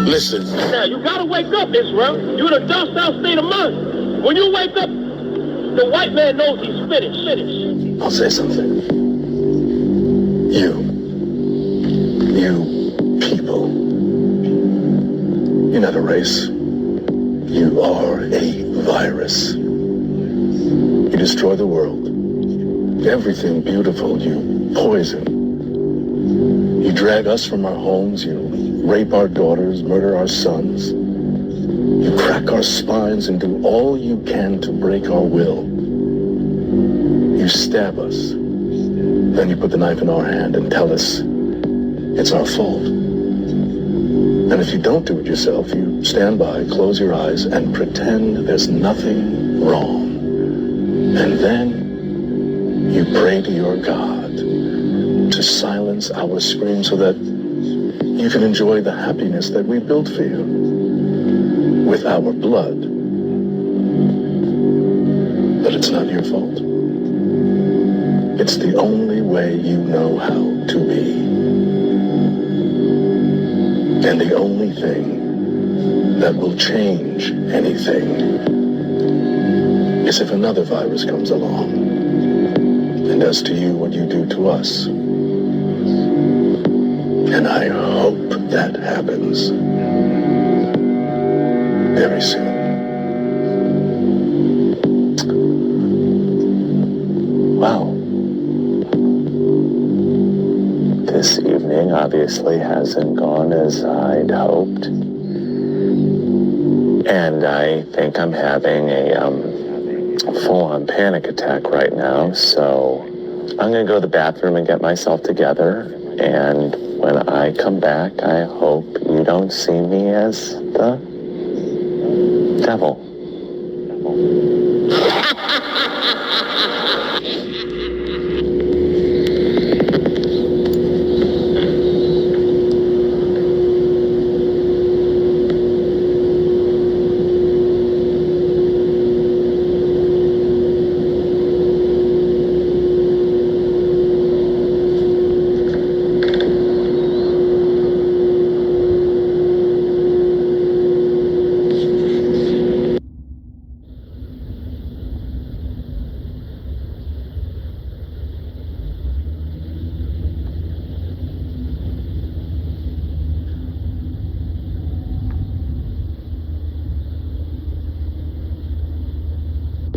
Listen. Now, you gotta wake up, Israel. You're in a docile state of mind. When you wake up, the white man knows he's finished. I'll say something. You people, you're not a race. You are a virus. You destroy the world. Everything beautiful, you poison. You drag us from our homes, you rape our daughters, murder our sons. You crack our spines and do all you can to break our will. You stab us. Then you put the knife in our hand and tell us it's our fault. And if you don't do it yourself, you stand by, close your eyes, and pretend there's nothing wrong. And then you pray to your God to silence our screams so that you can enjoy the happiness that we built for you with our blood. But it's not your fault. It's the only way you know how to be. And the only thing that will change anything is if another virus comes along and does to you what you do to us. And I hope that happens very soon. Wow. This evening obviously hasn't gone as I'd hoped. And I think I'm having a full-on panic attack right now, so I'm going to go to the bathroom and get myself together. And when I come back, I hope you don't see me as the devil.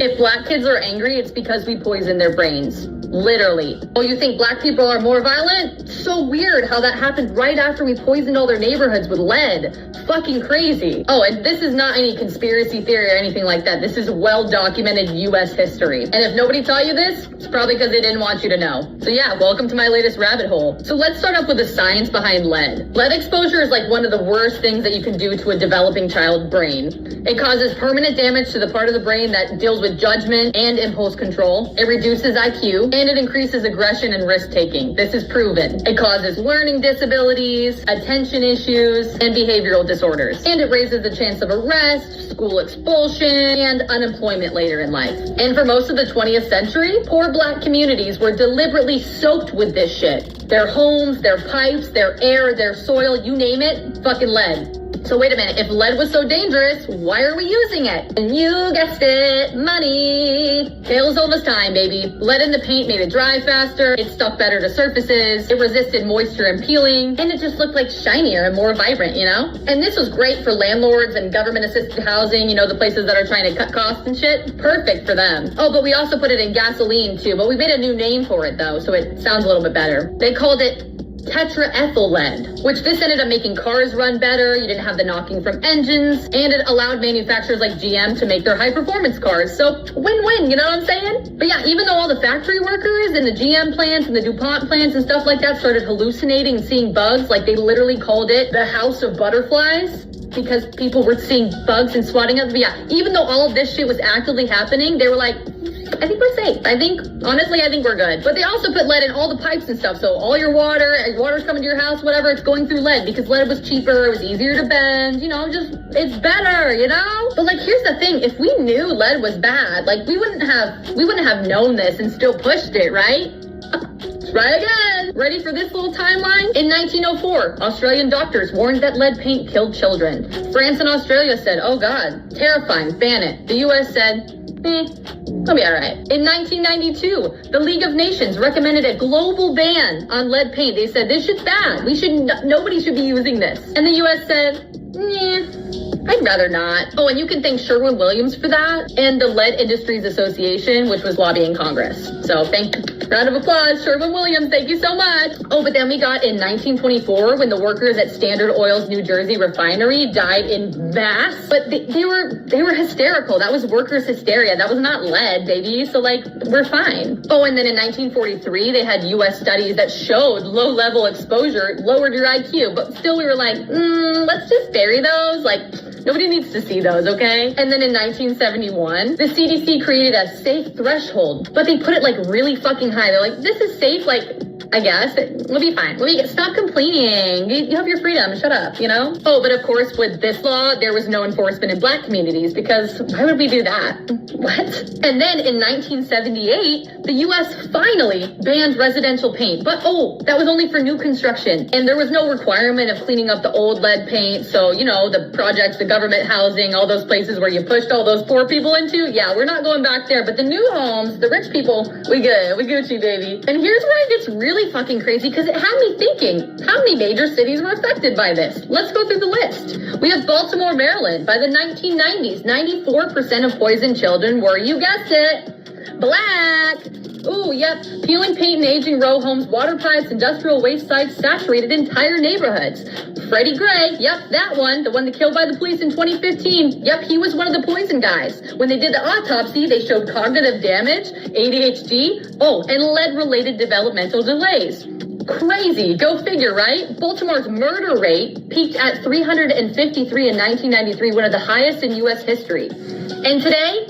If black kids are angry, it's because we poison their brains. Literally. Oh, you think black people are more violent? So weird how that happened right after we poisoned all their neighborhoods with lead. Fucking crazy. Oh, and this is not any conspiracy theory or anything like that. This is well-documented U.S. history. And if nobody taught you this, it's probably because they didn't want you to know. So yeah, welcome to my latest rabbit hole. So let's start off with the science behind lead. Lead exposure is like one of the worst things that you can do to a developing child's brain. It causes permanent damage to the part of the brain that deals with judgment and impulse control. It reduces IQ, and it increases aggression and risk-taking. This is proven. It causes learning disabilities, attention issues, and behavioral disorders. And it raises the chance of arrest, school expulsion, and unemployment later in life. And for most of the 20th century, poor black communities were deliberately soaked with this shit. Their homes, their pipes, their air, their soil, you name it, fucking lead. So wait a minute, if lead was so dangerous, why are we using it? And you guessed it, money. Tale as old as time, baby. Lead in the paint made it dry faster, it stuck better to surfaces, it resisted moisture and peeling, and it just looked like shinier and more vibrant, you know? And this was great for landlords and government-assisted housing, you know, the places that are trying to cut costs and shit. Perfect for them. Oh, but we also put it in gasoline too, but we made a new name for it though, so it sounds a little bit better. They called it tetraethyl lead, which this ended up making cars run better, you didn't have the knocking from engines, and it allowed manufacturers like GM to make their high-performance cars. So win-win, you know what I'm saying? But yeah, even though all the factory workers in the GM plants and the DuPont plants and stuff like that started hallucinating and seeing bugs, like they literally called it the House of Butterflies, because people were seeing bugs and swatting up. But yeah, even though all of this shit was actively happening, they were like, I think we're safe. Honestly, I think we're good. But they also put lead in all the pipes and stuff. So all your water's coming to your house, whatever, it's going through lead because lead was cheaper, it was easier to bend, you know, just, it's better, you know? But like, here's the thing, if we knew lead was bad, like we wouldn't have known this and still pushed it, right? Try again. Ready for this little timeline? In 1904, Australian doctors warned that lead paint killed children. France and Australia said, oh God, terrifying, ban it. The US said, it'll be all right. In 1992, the League of Nations recommended a global ban on lead paint. They said, this shit's bad. Nobody should be using this. And the US said, I'd rather not. Oh, and you can thank Sherwin-Williams for that, and the Lead Industries Association, which was lobbying Congress. So round of applause, Sherwin-Williams, thank you so much. Oh, but then we got in 1924 when the workers at Standard Oil's New Jersey refinery died in mass. But they were hysterical. That was workers' hysteria. That was not lead, baby. So we're fine. Oh, and then in 1943, they had U.S. studies that showed low-level exposure lowered your IQ. But still, we were like, let's just bury those. Nobody needs to see those, okay? And then in 1971, the CDC created a safe threshold, but they put it really fucking high. They're like, this is safe, I guess we'll be fine. Stop complaining. You have your freedom. Shut up, Oh, but of course, with this law, there was no enforcement in Black communities because why would we do that? What? And then in 1978, the U.S. finally banned residential paint. But that was only for new construction. And there was no requirement of cleaning up the old lead paint. So, the projects, the government housing, all those places where you pushed all those poor people into. Yeah, we're not going back there. But the new homes, the rich people, we good. We Gucci, baby. And here's where it gets really fucking crazy because it had me thinking, how many major cities were affected by this? Let's go through the list. We have Baltimore, Maryland. By the 1990s, 94% of poisoned children were, you guessed it, Black. Ooh, yep. Peeling paint in aging row homes, water pipes, industrial waste sites saturated entire neighborhoods. Freddie Gray, yep, that one, the one that killed by the police in 2015. Yep, he was one of the poison guys. When they did the autopsy, they showed cognitive damage, ADHD, and lead-related developmental delays. Crazy. Go figure, right? Baltimore's murder rate peaked at 353 in 1993, one of the highest in U.S. history. And today,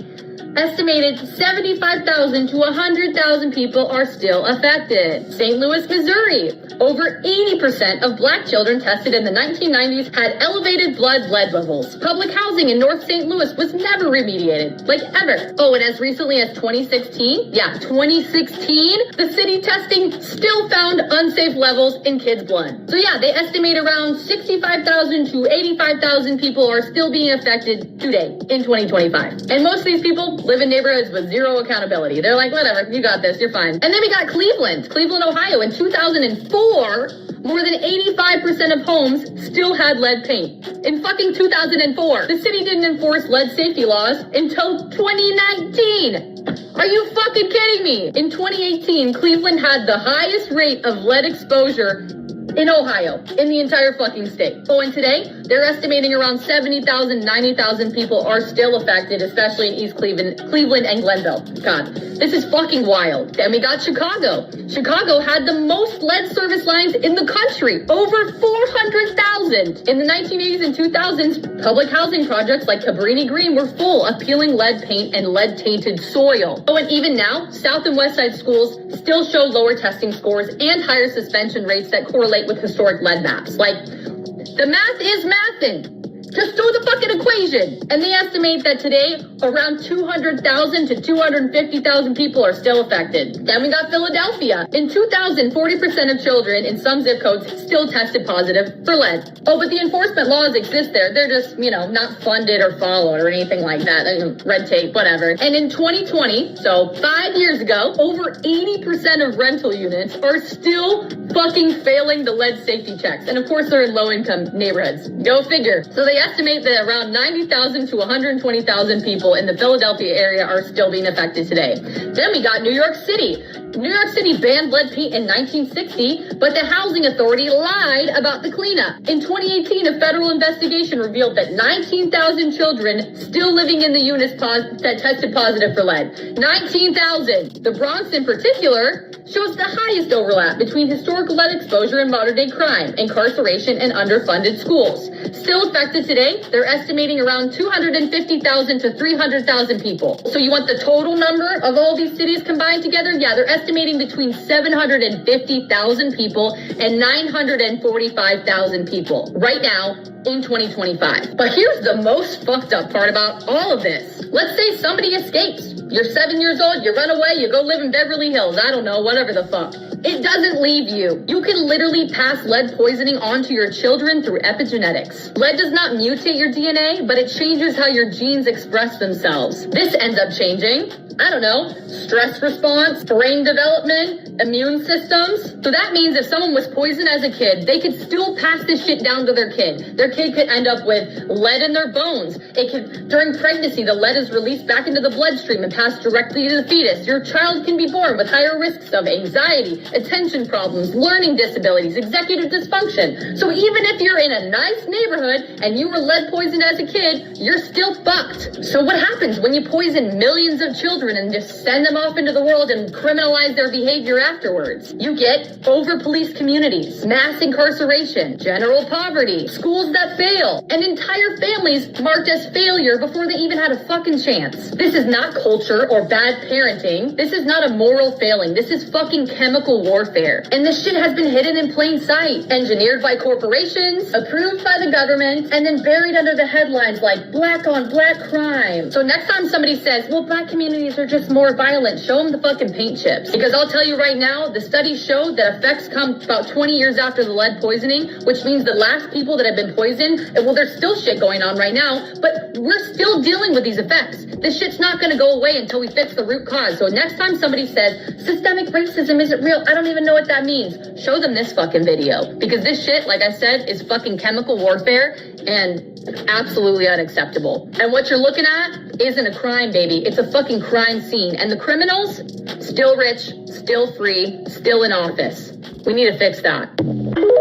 estimated 75,000 to 100,000 people are still affected. St. Louis, Missouri. Over 80% of Black children tested in the 1990s had elevated blood lead levels. Public housing in North St. Louis was never remediated, ever. Oh, and as recently as 2016, the city testing still found unsafe levels in kids' blood. So they estimate around 65,000 to 85,000 people are still being affected today in 2025. And most of these people live in neighborhoods with zero accountability. They're like, whatever, you got this, you're fine. And then we got Cleveland, Ohio. In 2004, more than 85% of homes still had lead paint. In fucking 2004, the city didn't enforce lead safety laws until 2019. Are you fucking kidding me? In 2018, Cleveland had the highest rate of lead exposure in Ohio, in the entire fucking state. Oh, and today, they're estimating around 70,000, 90,000 people are still affected, especially in East Cleveland and Glenville. God, this is fucking wild. Then we got Chicago. Chicago had the most lead service lines in the country, over 400,000. In the 1980s and 2000s, public housing projects like Cabrini Green were full of peeling lead paint and lead-tainted soil. Oh, and even now, South and West Side schools still show lower testing scores and higher suspension rates that correlate with historic lead maps. The math is mathin'. Just do the fucking equation. And they estimate that today, around 200,000 to 250,000 people are still affected. Then we got Philadelphia. In 2000, 40% of children in some zip codes still tested positive for lead. Oh, but the enforcement laws exist there. They're just, not funded or followed or anything like that. Red tape, whatever. And in 2020, so 5 years ago, over 80% of rental units are still fucking failing the lead safety checks. And of course, they're in low-income neighborhoods. Go figure. So they estimate that around 90,000 to 120,000 people in the Philadelphia area are still being affected today. Then we got New York City. New York City banned lead paint in 1960, but the housing authority lied about the cleanup. In 2018, a federal investigation revealed that 19,000 children still living in the units that tested positive for lead. 19,000. The Bronx in particular shows the highest overlap between historical lead exposure and modern-day crime, incarceration, and underfunded schools. Still affected today, they're estimating around 250,000 to 300,000 people. So you want the total number of all these cities combined together? Yeah, they're estimating between 750,000 people and 945,000 people right now in 2025. But here's the most fucked up part about all of this. Let's say somebody escapes. You're 7 years old, you run away, you go live in Beverly Hills, I don't know, whatever the fuck. It doesn't leave you. You can literally pass lead poisoning on to your children through epigenetics. Lead does not mutate your DNA, but it changes how your genes express themselves. This ends up changing, I don't know, stress response, brain development, immune systems. So that means if someone was poisoned as a kid, they could still pass this shit down to their kid. Their kid could end up with lead in their bones. It could, during pregnancy, the lead is released back into the bloodstream and passed directly to the fetus. Your child can be born with higher risks of anxiety, attention problems, learning disabilities, executive dysfunction. So even if you're in a nice neighborhood and you were lead poisoned as a kid, you're still fucked. So what happens when you poison millions of children and just send them off into the world and criminalize their behavior afterwards? You get over-policed communities, mass incarceration, general poverty, schools that fail, and entire families marked as failure before they even had a fucking chance. This is not culture or bad parenting. This is not a moral failing. This is fucking chemical warfare. And this shit has been hidden in plain sight, engineered by corporations, approved by the government, and then buried under the headlines like black on black crime. So next time somebody says, well, black communities are just more violent, show them the fucking paint chips. Because I'll tell you right now, the studies showed that effects come about 20 years after the lead poisoning, which means the last people that have been poisoned, well, there's still shit going on right now, but we're still dealing with these effects. This shit's not going to go away until we fix the root cause. So next time somebody says, systemic racism isn't real, I don't even know what that means, show them this fucking video. Because this shit, like I said, is fucking chemical warfare and absolutely unacceptable. And what you're looking at isn't a crime, baby. It's a fucking crime scene. And the criminals, still rich, still free, still in office. We need to fix that.